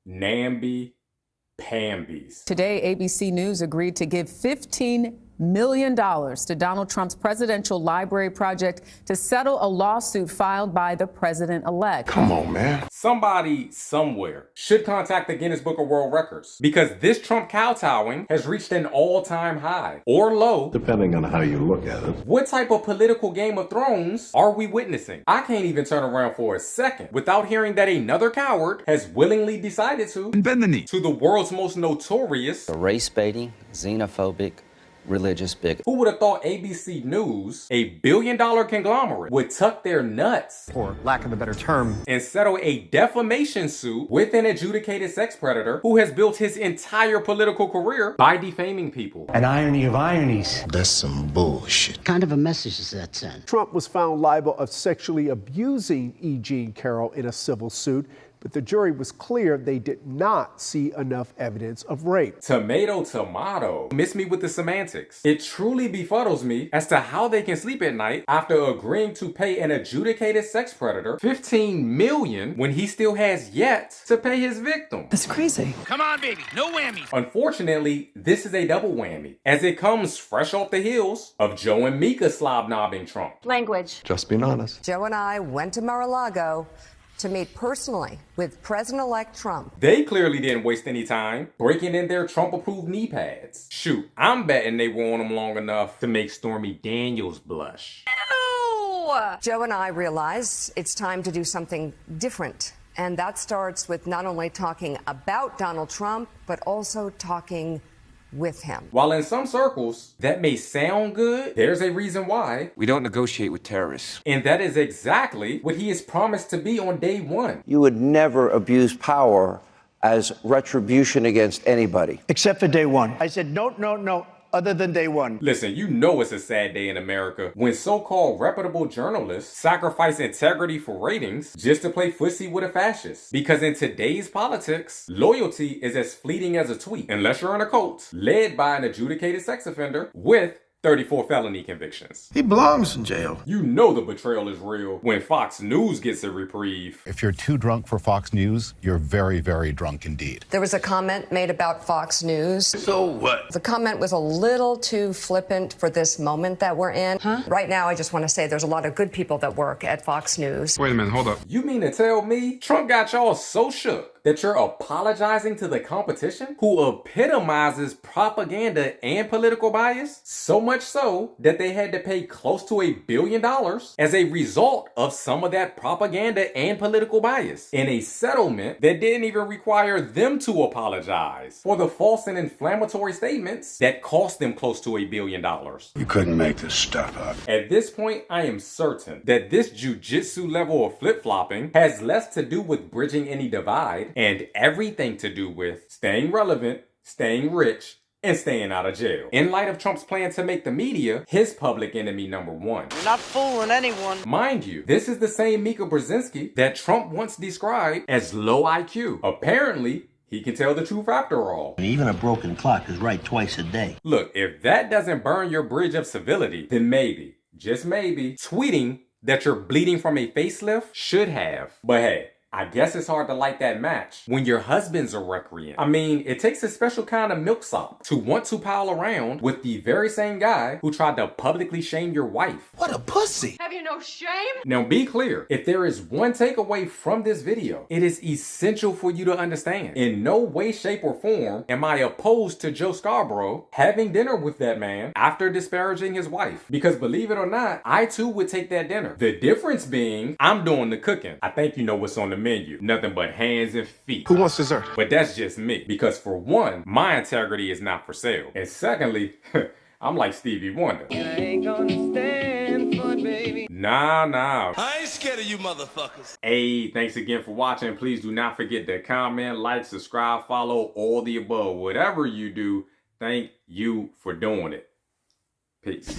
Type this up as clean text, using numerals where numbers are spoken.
namby-pambies. Today, ABC News agreed to give $15 million to Donald Trump's presidential library project to settle a lawsuit filed by the president-elect. Come on, man. Somebody somewhere should contact the Guinness Book of World Records because this Trump kowtowing has reached an all-time high or low, depending on how you look at it. What type of political Game of Thrones are we witnessing? I can't even turn around for a second without hearing that another coward has willingly decided to bend the knee to the world's most notorious race-baiting, xenophobic, religious bigot. Who would have thought ABC News, a billion-dollar conglomerate, would tuck their nuts, for lack of a better term, and settle a defamation suit with an adjudicated sex predator who has built his entire political career by defaming people? An irony of ironies. That's some bullshit. What kind of a message does that send? Trump was found liable of sexually abusing E. Jean Carroll in a civil suit, but the jury was clear they did not see enough evidence of rape. Tomato, tomato. Miss me with the semantics. It truly befuddles me as to how they can sleep at night after agreeing to pay an adjudicated sex predator $15 million when he still has yet to pay his victim. That's crazy. Come on, baby. No whammy. Unfortunately, this is a double whammy, as it comes fresh off the heels of Joe and Mika slob-knobbing Trump. Language. Just being honest. Joe and I went to Mar-a-Lago to meet personally with President-elect Trump. They clearly didn't waste any time breaking in their Trump-approved knee pads. Shoot, I'm betting they wore them long enough to make Stormy Daniels blush. Ew! Joe and I realized it's time to do something different. And that starts with not only talking about Donald Trump, but also talking with him. While in some circles that may sound good, there's a reason why. We don't negotiate with terrorists. And that is exactly what he has promised to be on day one. You would never abuse power as retribution against anybody. Except for day one. I said, no, other than day one. Listen, you know it's a sad day in America when so-called reputable journalists sacrifice integrity for ratings just to play footsie with a fascist. Because in today's politics, loyalty is as fleeting as a tweet, unless you're in a cult led by an adjudicated sex offender with 34 felony convictions. He belongs in jail. You know the betrayal is real when Fox News gets a reprieve. If you're too drunk for Fox News, you're very, very drunk indeed. There was a comment made about Fox News. So what? The comment was a little too flippant for this moment that we're in. Right now, I just want to say there's a lot of good people that work at Fox News. Wait a minute, hold up. You mean to tell me Trump got y'all so shook that you're apologizing to the competition who epitomizes propaganda and political bias? So much so that they had to pay close to $1 billion as a result of some of that propaganda and political bias in a settlement that didn't even require them to apologize for the false and inflammatory statements that cost them close to $1 billion. You couldn't make this stuff up. At this point, I am certain that this jujitsu level of flip-flopping has less to do with bridging any divide and everything to do with staying relevant, staying rich, and staying out of jail. In light of Trump's plan to make the media his public enemy number one. You're not fooling anyone. Mind you, this is the same Mika Brzezinski that Trump once described as low IQ. Apparently, he can tell the truth after all. And even a broken clock is right twice a day. Look, if that doesn't burn your bridge of civility, then maybe, just maybe, tweeting that you're bleeding from a facelift should have. But hey, I guess it's hard to light that match when your husband's a recreant. I mean, it takes a special kind of milksop to want to pile around with the very same guy who tried to publicly shame your wife. What a pussy. Have you no shame? Now be clear, if there is one takeaway from this video, it is essential for you to understand. In no way, shape, or form am I opposed to Joe Scarborough having dinner with that man after disparaging his wife. Because believe it or not, I too would take that dinner. The difference being, I'm doing the cooking. I think you know what's on the menu. Nothing but hands and feet. Who wants dessert? But that's just me. Because for one, my integrity is not for sale. And secondly, I'm like Stevie Wonder. I ain't gonna stand for it, baby. Nah. I ain't scared of you motherfuckers. Hey, thanks again for watching. Please do not forget to comment, like, subscribe, follow, all the above. Whatever you do, thank you for doing it. Peace.